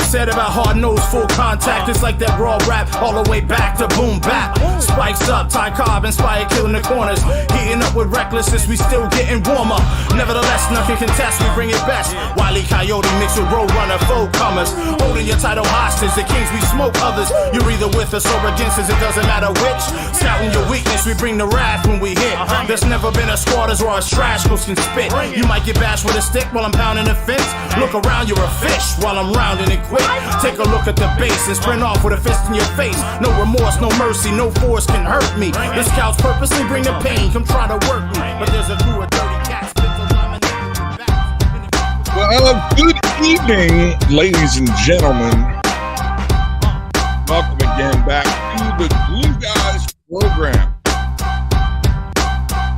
said about hard-nosed full contact. It's like that raw rap all the way back to boom bap. Spikes up, Ty Cobb inspired, killing the corners. Heating up with recklessness, we still getting warmer. Nevertheless, nothing can test, we bring it best. Wile E. Coyote mixed with Roadrunner, full comers. Holding your title hostage, the kings we smoke others. You're either with us or against us, it doesn't matter which. Scouting your weakness, we bring the wrath when we hit. There's never been a squad as raw as trash can spit. You might get bashed with a stick while I'm pounding the fence. Look around, you're a fish while I'm rounding it quick. Take a look at the base and sprint off with a fist in your face. No remorse, no mercy, no force can hurt me. The scouts purposely bring the pain, come try to work me. But there's a crew of dirty cats. Well, good evening, ladies and gentlemen. Welcome again back to the Glue Guys program.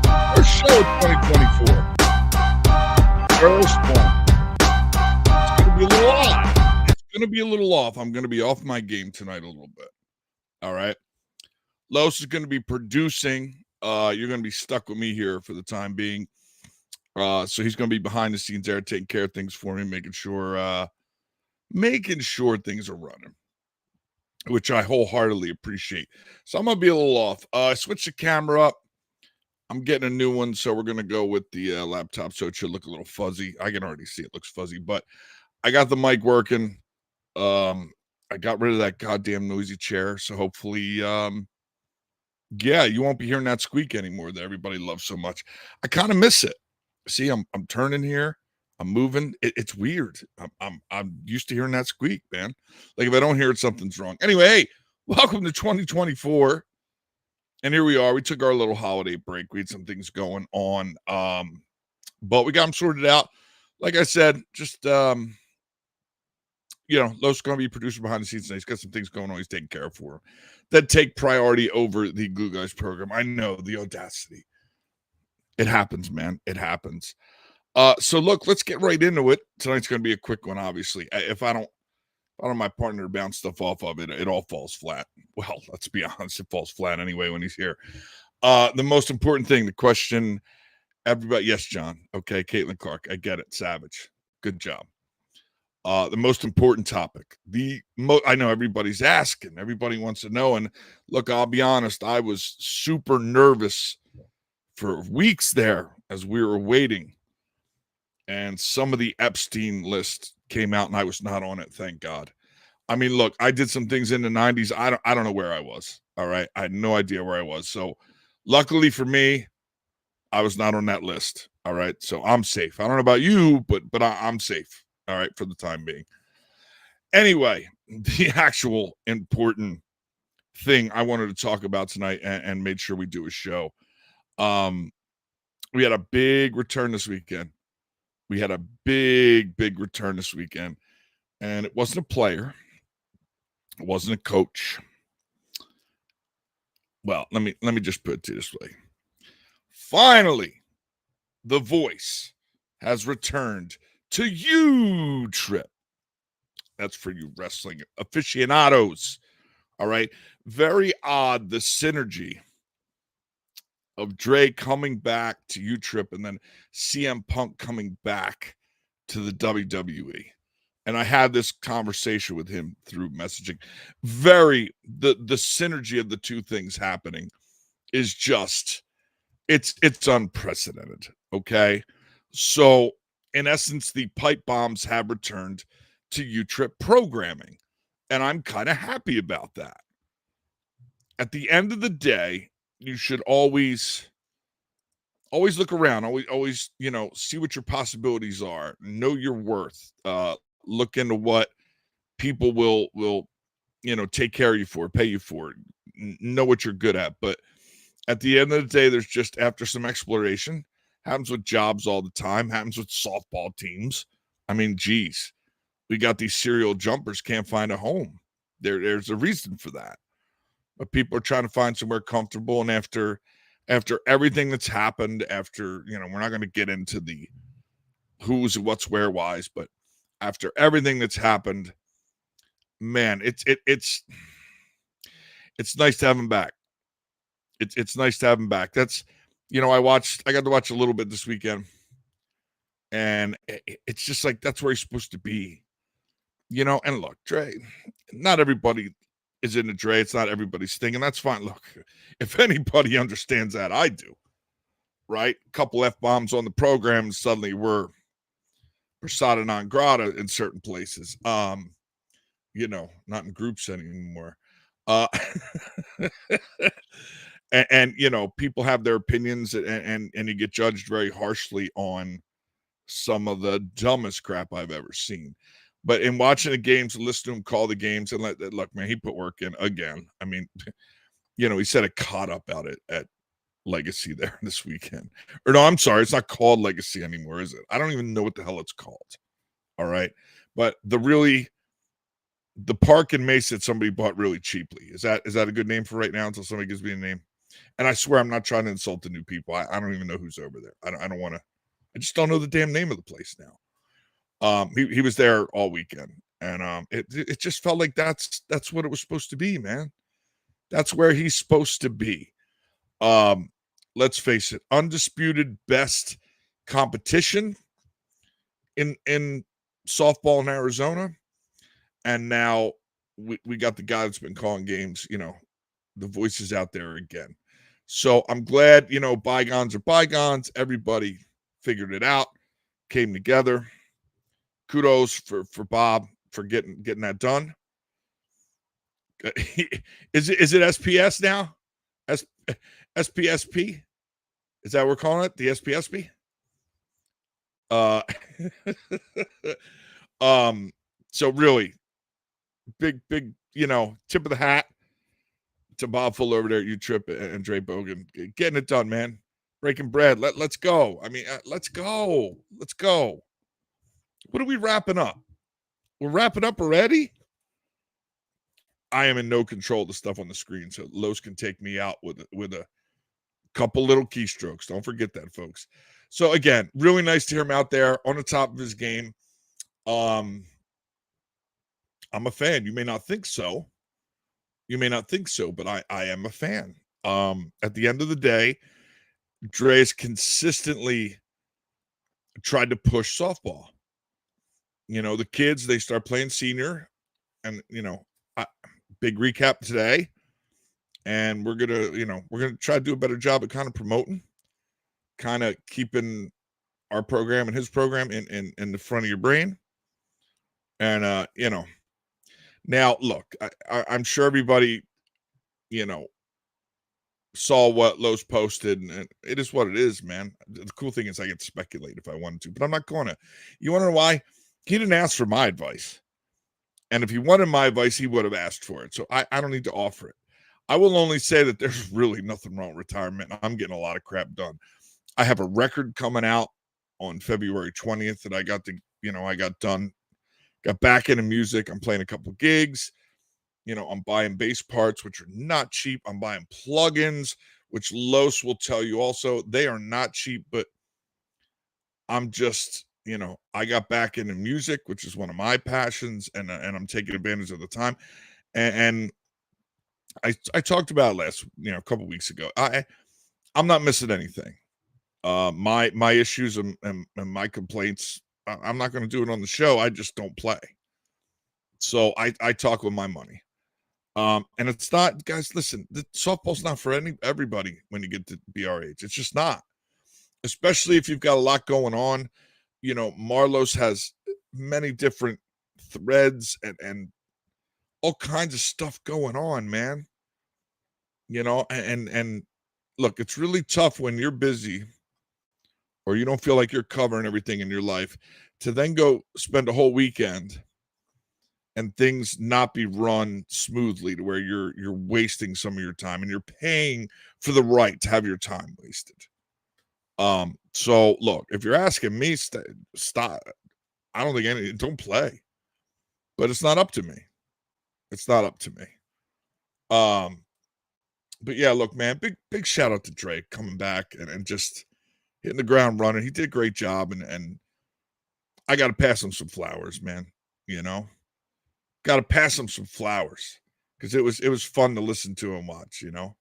Our show 2024. First one. It's going to be a little off. It's going to be a little off. I'm going to be off my game tonight a little bit. All right. Los is going to be producing. You're going to be stuck with me here for the time being. So he's going to be behind the scenes there, taking care of things for me, making sure things are running, which I wholeheartedly appreciate. So I'm going to be a little off. I switched the camera up. I'm getting a new one, so we're going to go with the laptop, so it should look a little fuzzy. I can already see it looks fuzzy, but I got the mic working. I got rid of that goddamn noisy chair, so hopefully, yeah, you won't be hearing that squeak anymore that everybody loves so much. I kind of miss it. See, I'm turning here. I'm moving. It's weird. I'm used to hearing that squeak, man. Like if I don't hear it, something's wrong. Anyway, hey, welcome to 2024. And here we are. We took our little holiday break. We had some things going on. But we got them sorted out. Like I said, just Los going to be producer behind the scenes tonight. He's got some things going on he's taking care of for him that take priority over the Glue Guys program. I know the audacity. It happens, man. It happens. So look, let's get right into it. Tonight's going to be a quick one, obviously. If I don't have my partner to bounce stuff off of it, it all falls flat. Well, let's be honest, it falls flat anyway when he's here. The most important thing, the question, everybody, yes, John. Okay, Caitlin Clark, I get it. Savage. Good job. The most important topic. I know everybody's asking. Everybody wants to know. And look, I'll be honest, I was super nervous for weeks there as we were waiting. And some of the Epstein list came out and I was not on it, thank God. I mean, look, I did some things in the 90s. I don't know where I was. All right. I had no idea where I was. So luckily for me, I was not on that list. All right. So I'm safe. I don't know about you, but I'm safe. All right, for the time being. Anyway, the actual important thing I wanted to talk about tonight and made sure we do a show. We had a big return this weekend. And it wasn't a player. It wasn't a coach. Well, let me just put it to you this way. Finally, the voice has returned to U-Trip. That's for you wrestling aficionados. All right. Very odd, the synergy of Dre coming back to U-Trip and then CM Punk coming back to the WWE. And I had this conversation with him through messaging. The synergy of the two things happening is just, it's unprecedented. Okay. So in essence, the pipe bombs have returned to U-Trip programming. And I'm kind of happy about that. At the end of the day, you should always look around, always, see what your possibilities are, know your worth, look into what people will, take care of you for, pay you for, know what you're good at. But at the end of the day, there's just, after some exploration, happens with jobs all the time, happens with softball teams. I mean, geez, we got these serial jumpers can't find a home. There's a reason for that. But people are trying to find somewhere comfortable. And after everything that's happened, we're not going to get into the who's, what's, where, whys, but after everything that's happened, man, it's nice to have him back. It's nice to have him back. That's, I got to watch a little bit this weekend, and it's just like, that's where he's supposed to be. You know, and look, Dre, not everybody is into Dre. It's not everybody's thing, and that's fine. Look, if anybody understands that, I do. Right? A couple F-bombs on the program, and suddenly we're persona non grata in certain places. You know, not in groups anymore. And you know, people have their opinions, and you get judged very harshly on some of the dumbest crap I've ever seen. But in watching the games, listen to him call the games, and look, man, he put work in again. I mean, you know, he said it caught up out at Legacy there this weekend. Or no, I'm sorry, it's not called Legacy anymore, is it? I don't even know what the hell it's called. All right. But the park in Mesa that somebody bought really cheaply. Is that a good name for right now until somebody gives me a name? And I swear I'm not trying to insult the new people. I don't even know who's over there. I don't want to. I just don't know the damn name of the place now. He was there all weekend, and it just felt like that's what it was supposed to be, man. That's where he's supposed to be. Let's face it, undisputed best competition in softball in Arizona. And now we got the guy that's been calling games, you know, the voices out there again. So I'm glad, you know, bygones are bygones. Everybody figured it out, came together. Kudos for Bob for getting that done. Is it SPS now? SPSP? Is that what we're calling it? The SPSP? So really, big, you know, tip of the hat to Bob Fuller over there at U-Trip and Dre Bogan. Getting it done, man. Breaking bread. Let's go. I mean, let's go. Let's go. What are we wrapping up? We're wrapping up already? I am in no control of the stuff on the screen, so Los can take me out with a couple little keystrokes. Don't forget that, folks. So again, really nice to hear him out there on the top of his game. I'm a fan. You may not think so. But I am a fan. At the end of the day, Dre has consistently tried to push softball. You know, the kids, they start playing senior, and, you know, big recap today. And we're going to try to do a better job at kind of promoting, kind of keeping our program and his program in the front of your brain. And, you know, now look, I'm sure everybody, you know, saw what Los posted, and it is what it is, man. The cool thing is I get to speculate if I wanted to, but I'm not going to. You want to know why? He didn't ask for my advice. And if he wanted my advice, he would have asked for it. So I don't need to offer it. I will only say that there's really nothing wrong with retirement. I'm getting a lot of crap done. I have a record coming out on February 20th that I got done. Got back into music. I'm playing a couple gigs. You know, I'm buying bass parts, which are not cheap. I'm buying plugins, which Los will tell you also. They are not cheap, but I'm just, you know, I got back into music, which is one of my passions, and I'm taking advantage of the time. And I talked about it a couple weeks ago. I'm not missing anything. My issues and my complaints, I'm not going to do it on the show. I just don't play. So I talk with my money. And it's not, guys, listen, the softball's not for everybody when you get to be our age. It's just not. Especially if you've got a lot going on. You know, Marlos has many different threads and all kinds of stuff going on, man. You know, and look, it's really tough when you're busy or you don't feel like you're covering everything in your life to then go spend a whole weekend and things not be run smoothly to where you're wasting some of your time and you're paying for the right to have your time wasted. So look, if you're asking me, stop. I don't think don't play, but it's not up to me. It's not up to me. But yeah, look, man, big shout out to Drake coming back and just hitting the ground running. He did a great job, and I got to pass him some flowers, man. You know, got to pass him some flowers because it was fun to listen to and watch. You know,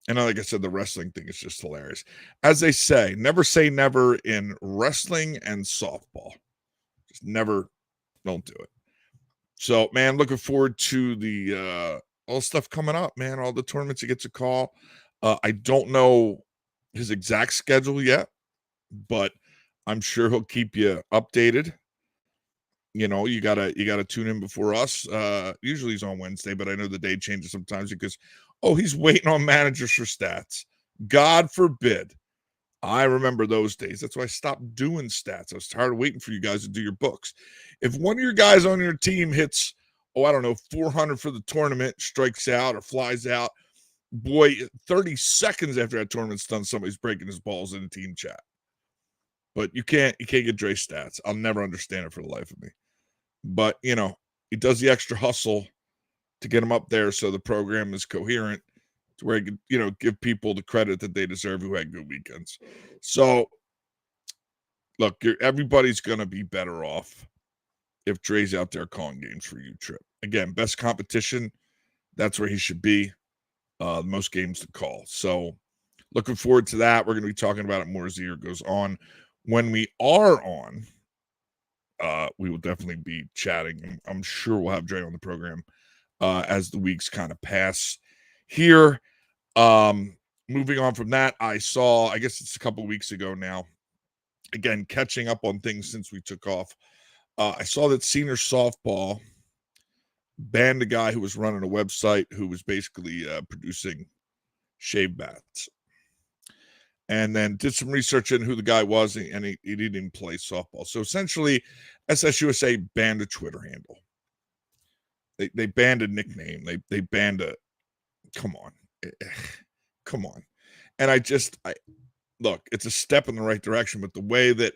and like I said, the wrestling thing is just hilarious. As they say never in wrestling and softball. Just never, don't do it. So, man, looking forward to the all the stuff coming up, man. All the tournaments he gets a call. I don't know his exact schedule yet, but I'm sure he'll keep you updated. You know, you gotta tune in before us. Usually he's on Wednesday, but I know the day changes sometimes because he's waiting on managers for stats. God forbid. I remember those days. That's why I stopped doing stats. I was tired of waiting for you guys to do your books. If one of your guys on your team hits, 400 for the tournament, strikes out or flies out, boy, 30 seconds after that tournament's done, somebody's breaking his balls in the team chat. But you can't get Dre stats. I'll never understand it for the life of me. But, he does the extra hustle to get him up there so the program is coherent to where he can, give people the credit that they deserve who had good weekends. So, look, everybody's going to be better off if Dre's out there calling games for you, Trip. Again, best competition, that's where he should be. The most games to call. So, looking forward to that. We're going to be talking about it more as the year goes on. When we are on, we will definitely be chatting. I'm sure we'll have Dre on the program as the weeks kind of pass here. Moving on from that, I guess it's a couple of weeks ago now, again, catching up on things since we took off. I saw that senior softball banned a guy who was running a website who was basically producing shave bats. And then did some research in who the guy was, and he didn't even play softball. So essentially, SSUSA banned a Twitter handle. They banned a nickname. They banned a. Come on. And I look, it's a step in the right direction, but the way that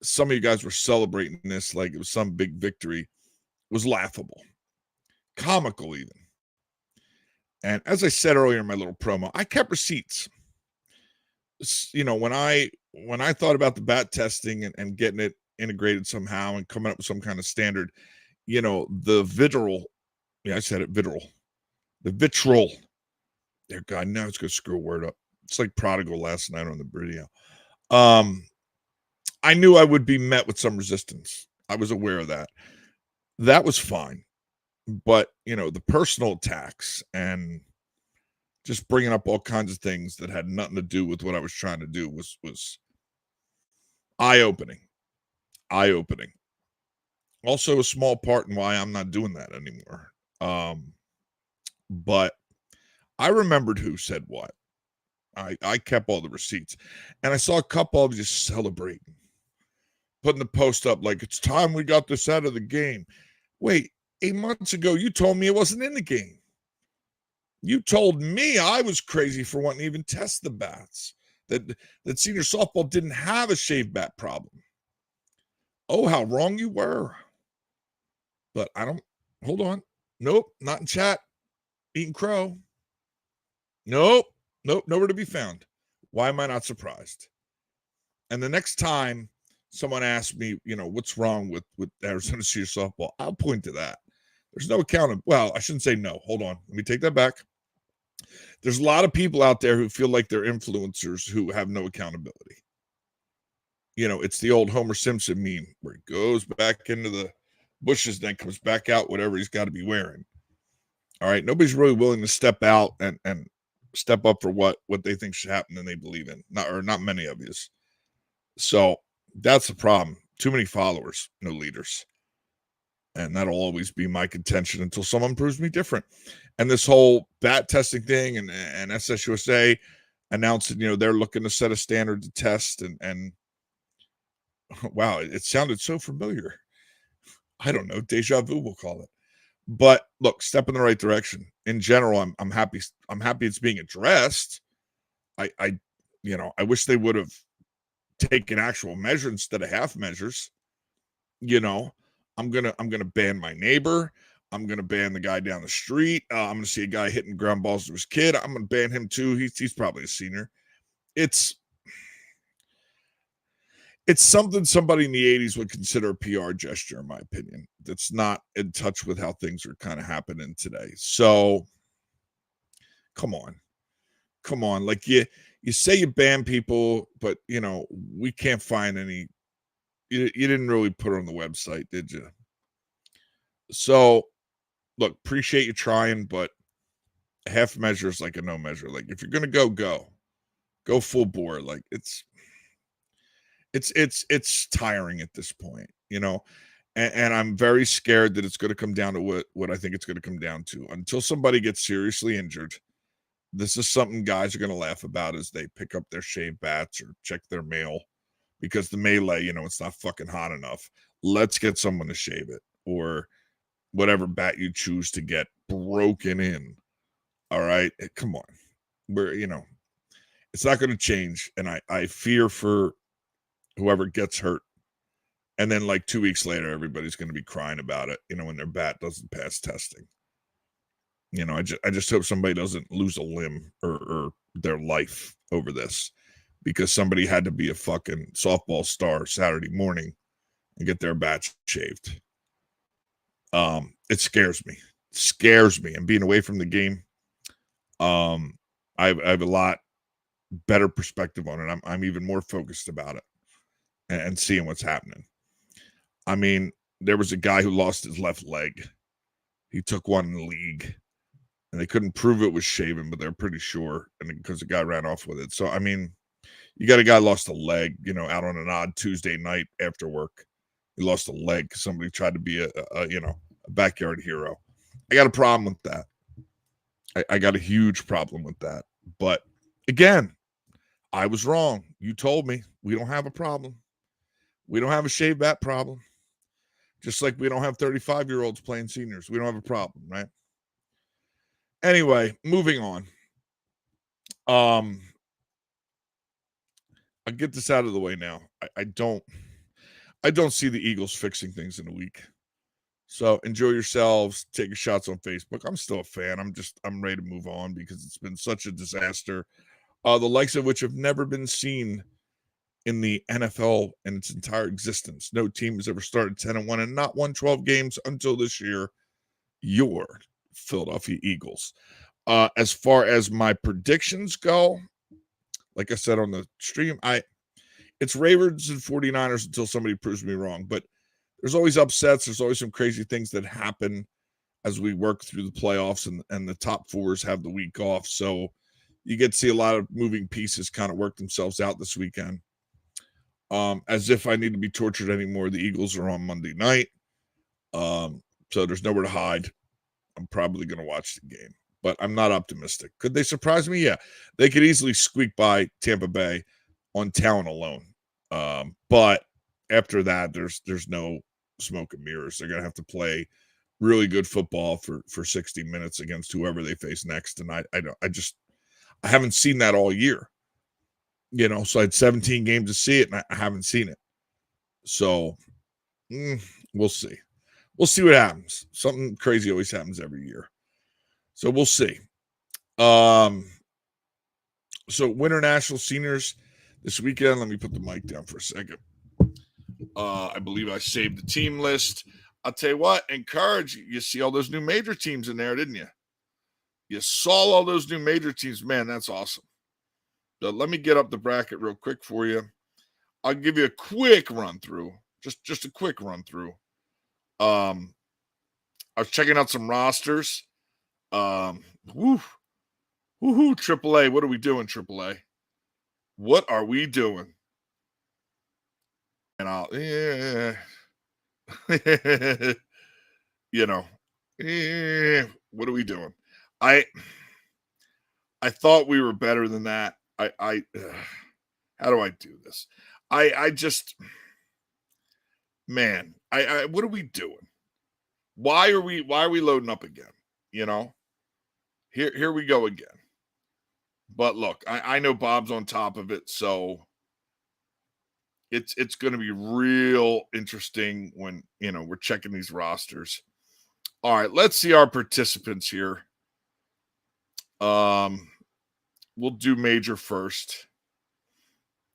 some of you guys were celebrating this like it was some big victory was laughable, comical even. And as I said earlier in my little promo, I kept receipts. When I thought about the bat testing and getting it integrated somehow and coming up with some kind of standard, the vitriol. Yeah, I said it, vitriol. The vitriol. There, God, now it's going to screw a word up. It's like Prodigal last night on the radio. I knew I would be met with some resistance. I was aware of that. That was fine. But, the personal attacks and just bringing up all kinds of things that had nothing to do with what I was trying to do was eye-opening. Eye-opening. Also a small part in why I'm not doing that anymore. But I remembered who said what. I kept all the receipts. And I saw a couple of just celebrating. Putting the post up like, it's time we got this out of the game. Wait, 8 months ago, you told me it wasn't in the game. You told me I was crazy for wanting to even test the bats. That senior softball didn't have a shave bat problem. Oh, how wrong you were. But hold on. Nope, not in chat. Eating crow. Nope, nowhere to be found. Why am I not surprised? And the next time someone asks me, what's wrong with Arizona Senior Softball, I'll point to that. There's no well, I shouldn't say no. Hold on. Let me take that back. There's a lot of people out there who feel like they're influencers who have no accountability. It's the old Homer Simpson meme where he goes back into the bushes, then comes back out, whatever he's got to be wearing. All right. Nobody's really willing to step out and step up for what they think should happen and they believe in. Not many of you. So that's the problem. Too many followers, no leaders. And that'll always be my contention until someone proves me different. And this whole bat testing thing and SSUSA announced that, they're looking to set a standard to test and wow, it sounded so familiar. I don't know, deja vu we'll call it. But look, step in the right direction. In general, I'm happy. I'm happy it's being addressed. I wish they would have taken actual measures instead of half measures. I'm gonna ban my neighbor. I'm gonna ban the guy down the street. I'm gonna see a guy hitting ground balls to his kid. I'm gonna ban him too. He's probably a senior. It's something somebody in the 80s would consider a PR gesture, in my opinion. That's not in touch with how things are kind of happening today. So, come on. Like you say you ban people, but we can't find any. You didn't really put it on the website, did you? So, look, appreciate you trying, but a half measure is like a no measure. Like, if you're gonna go full bore. Like, it's tiring at this point, you know. And I'm very scared that it's going to come down to what I think it's going to come down to. Until somebody gets seriously injured, this is something guys are going to laugh about as they pick up their shaved bats or check their mail because the melee, you know, it's not fucking hot enough. Let's get someone to shave it, or whatever bat you choose to get broken in. All right, come on, you know, it's not going to change, and I fear for whoever gets hurt. And then like 2 weeks later, everybody's going to be crying about it, you know, when their bat doesn't pass testing. You know, I just hope somebody doesn't lose a limb or their life over this because somebody had to be a fucking softball star Saturday morning and get their bat shaved. It scares me. And being away from the game, I have a lot better perspective on it. I'm even more focused about it and seeing what's happening. I mean, there was a guy who lost his left leg. He took one in the league, and they couldn't prove it was shaven, but they're pretty sure, and because the guy ran off with it. So, I mean, you got a guy lost a leg, you know, out on an odd Tuesday night after work. He lost a leg because somebody tried to be a backyard hero. I got a problem with that. I got a huge problem with that. But again, I was wrong. You told me we don't have a problem. We don't have a shave bat problem. Just like we don't have 35-year-olds playing seniors. We don't have a problem, right? Anyway, moving on. I'll get this out of the way now. I don't see the Eagles fixing things in a week. So enjoy yourselves. Take your shots on Facebook. I'm still a fan. I'm ready to move on because it's been such a disaster. The likes of which have never been seen in the NFL in its entire existence. No team has ever started 10-1 and not won 12 games until this year. Your Philadelphia Eagles. As far as my predictions go, like I said on the stream, it's Ravens and 49ers until somebody proves me wrong. But there's always upsets. There's always some crazy things that happen as we work through the playoffs, and the top fours have the week off. So you get to see a lot of moving pieces kind of work themselves out this weekend. As if I need to be tortured anymore, the Eagles are on Monday night. So there's nowhere to hide. I'm probably going to watch the game, but I'm not optimistic. Could they surprise me? Yeah. They could easily squeak by Tampa Bay on talent alone. But after that, there's no smoke and mirrors. They're going to have to play really good football for 60 minutes against whoever they face next. And I haven't seen that all year. You know, so I had 17 games to see it, and I haven't seen it. So we'll see. We'll see what happens. Something crazy always happens every year. So we'll see. So Winter National Seniors this weekend. Let me put the mic down for a second. I believe I saved the team list. I'll tell you what, encourage. You see all those new major teams in there, didn't you? You saw all those new major teams. Man, that's awesome. So let me get up the bracket real quick for you. I'll give you a quick run through, just a quick run through. I was checking out some rosters. Woohoo, AAA. What are we doing, AAA? What are we doing? And what are we doing? I thought we were better than that. How do I do this? What are we doing? Why are we loading up again? You know, here we go again. But look, I know Bob's on top of it, so it's going to be real interesting when, you know, we're checking these rosters. All right, let's see our participants here. We'll do major first.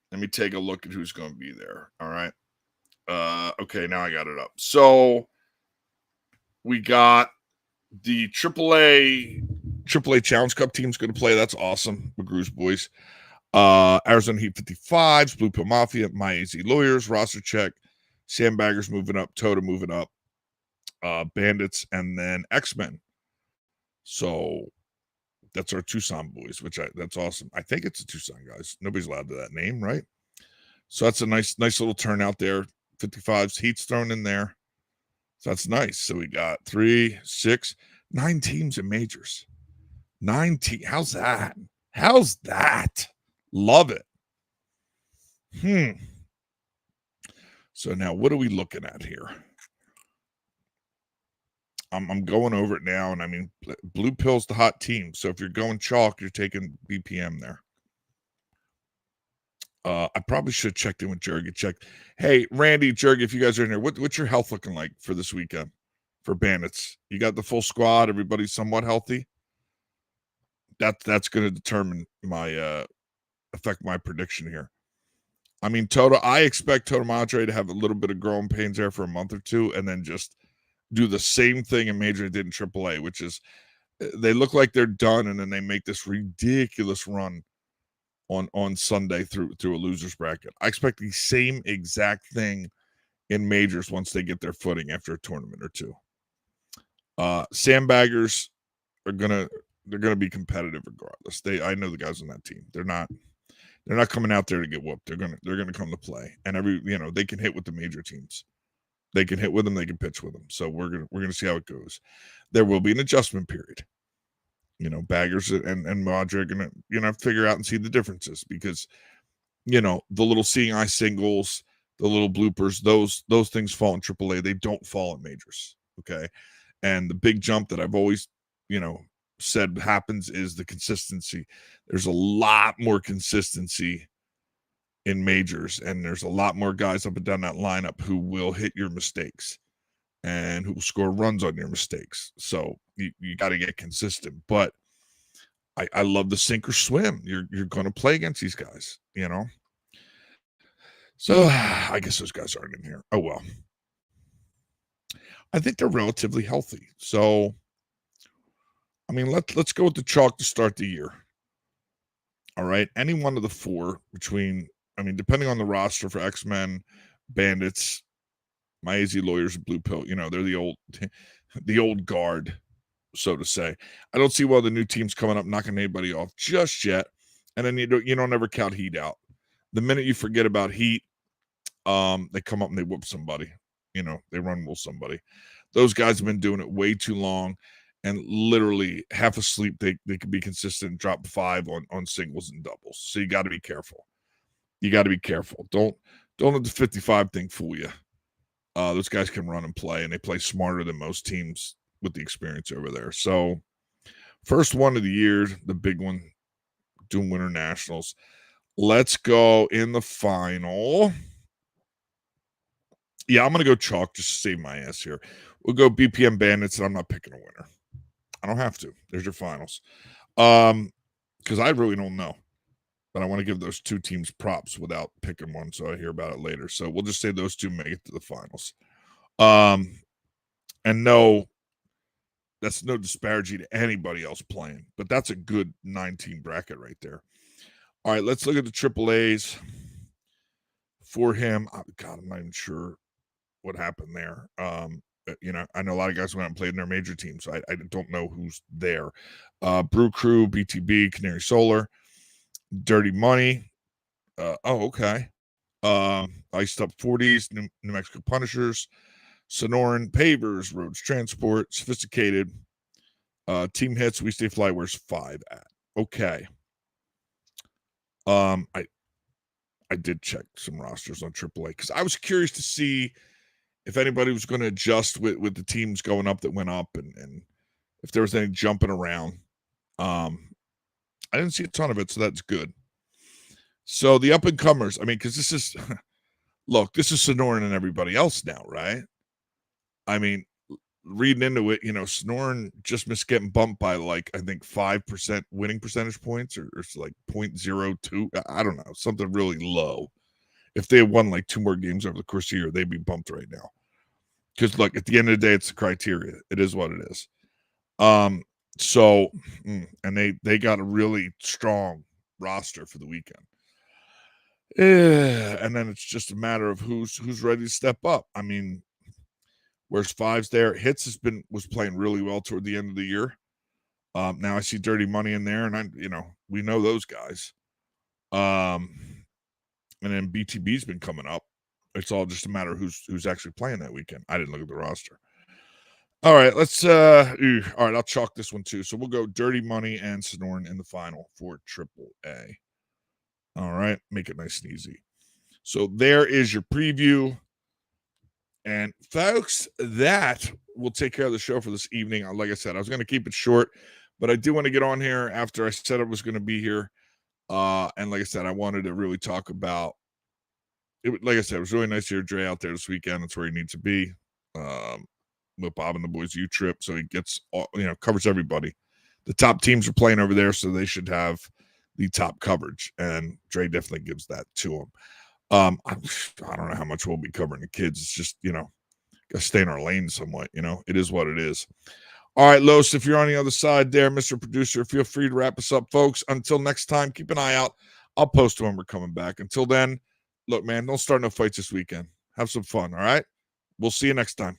Let me take a look at who's going to be there. All right. Okay, now I got it up. So we got the AAA Challenge Cup team's going to play. That's awesome. McGrew's boys. Arizona Heat 55s, Blue Pill Mafia, My AZ Lawyers, roster check. Sandbaggers moving up, Toda moving up. Bandits, and then X-Men. So that's our Tucson boys, that's awesome. I think it's a Tucson, guys. Nobody's allowed to that name, right? So that's a nice little turnout there. 55s, Heat's thrown in there. So that's nice. So we got 3, 6, 9 teams in majors. 9 teams. How's that? How's that? Love it. So now what are we looking at here? I'm going over it now, and I mean, Blue Pill's the hot team. So if you're going chalk, you're taking BPM there. I probably should have checked in with Jurg. Hey, Randy, Jurg, if you guys are in here, what's your health looking like for this weekend for Bandits? You got the full squad? Everybody's somewhat healthy? That's going to determine my affect my prediction here. I mean, I expect Toto Madre to have a little bit of growing pains there for a month or two, and then just do the same thing in major they did in AAA, which is they look like they're done, and then they make this ridiculous run on Sunday through a loser's bracket. I expect the same exact thing in majors once they get their footing after a tournament or two. Sandbaggers they're gonna be competitive regardless. I know the guys on that team. They're not coming out there to get whooped. They're gonna come to play, and they can hit with the major teams. They can hit with them. They can pitch with them. So we're gonna see how it goes. There will be an adjustment period. Baggers and Madre are gonna figure out and see the differences, because the little seeing eye singles, the little bloopers, those things fall in AAA. They don't fall in majors. Okay, and the big jump that I've always said happens is the consistency. There's a lot more consistency in majors, and there's a lot more guys up and down that lineup who will hit your mistakes and who will score runs on your mistakes. So you got to get consistent. But I love the sink or swim. You're going to play against these guys, So I guess those guys aren't in here. Oh well. I think they're relatively healthy. So I mean, let's go with the chalk to start the year. All right. Any one of the 4 depending on the roster for X-Men, Bandits, my AZ Lawyers, Blue Pill, they're the old guard, so to say. I don't see the new teams coming up knocking anybody off just yet. And then you don't ever count Heat out. The minute you forget about Heat, they come up and they whoop somebody. They run with somebody. Those guys have been doing it way too long, and literally half asleep. They could be consistent and drop 5 on singles and doubles. So you got to be careful. Don't let the 55 thing fool you. Those guys can run and play, and they play smarter than most teams with the experience over there. So first one of the year, the big one, Doom Winter Nationals. Let's go in the final. Yeah, I'm going to go chalk just to save my ass here. We'll go BPM Bandits, and I'm not picking a winner. I don't have to. There's your finals. Because I really don't know. But I want to give those 2 teams props without picking one, so I hear about it later. So we'll just say those 2 make it to the finals. And no, that's no disparity to anybody else playing, but that's a good 9-team bracket right there. All right, let's look at the AAAs for him. Oh, God, I'm not even sure what happened there. I know a lot of guys went out and played in their major teams, so I don't know who's there. Brew Crew, BTB, Canary Solar, Dirty Money. Okay. Iced Up 40s, New Mexico Punishers, Sonoran, Pavers, Roads Transport, Sophisticated, Team Hits, We Stay Fly. Where's 5 at? Okay. I did check some rosters on AAA because I was curious to see if anybody was going to adjust with the teams going up that went up, and if there was any jumping around. I didn't see a ton of it, so that's good. So the up-and-comers, because this is, look, this is Sonoran and everybody else now, right? Reading into it, Sonoran just missed getting bumped by, I think 5% winning percentage points, or it's 0.02. I don't know, something really low. If they had won 2 more games over the course of the year, they'd be bumped right now. Because, look, at the end of the day, it's the criteria. It is what it is. So, and they got a really strong roster for the weekend. And then it's just a matter of who's ready to step up. Whereas Fives there, Hits was playing really well toward the end of the year. Now I see Dirty Money in there, and we know those guys. And then BTB's been coming up. It's all just a matter of who's actually playing that weekend. I didn't look at the roster. All right, let's all right, I'll chalk this one too. So we'll go Dirty Money and Sonoran in the final for AAA. All right, make it nice and easy. So there is your preview. And folks, that will take care of the show for this evening. Like I said, I was going to keep it short, but I do want to get on here after I said I was going to be here. And like I said, I wanted to really talk about it. Like I said, it was really nice to hear Dre out there this weekend. That's where he needs to be. With Bob and the boys U-Trip. So he gets covers everybody. The top teams are playing over there, so they should have the top coverage. And Dre definitely gives that to him. I don't know how much we'll be covering the kids. It's just, gotta stay in our lane somewhat, it is what it is. All right, Los, if you're on the other side there, Mr. Producer, feel free to wrap us up, folks. Until next time, keep an eye out. I'll post when we're coming back. Until then, look, man, don't start no fights this weekend. Have some fun, all right? We'll see you next time.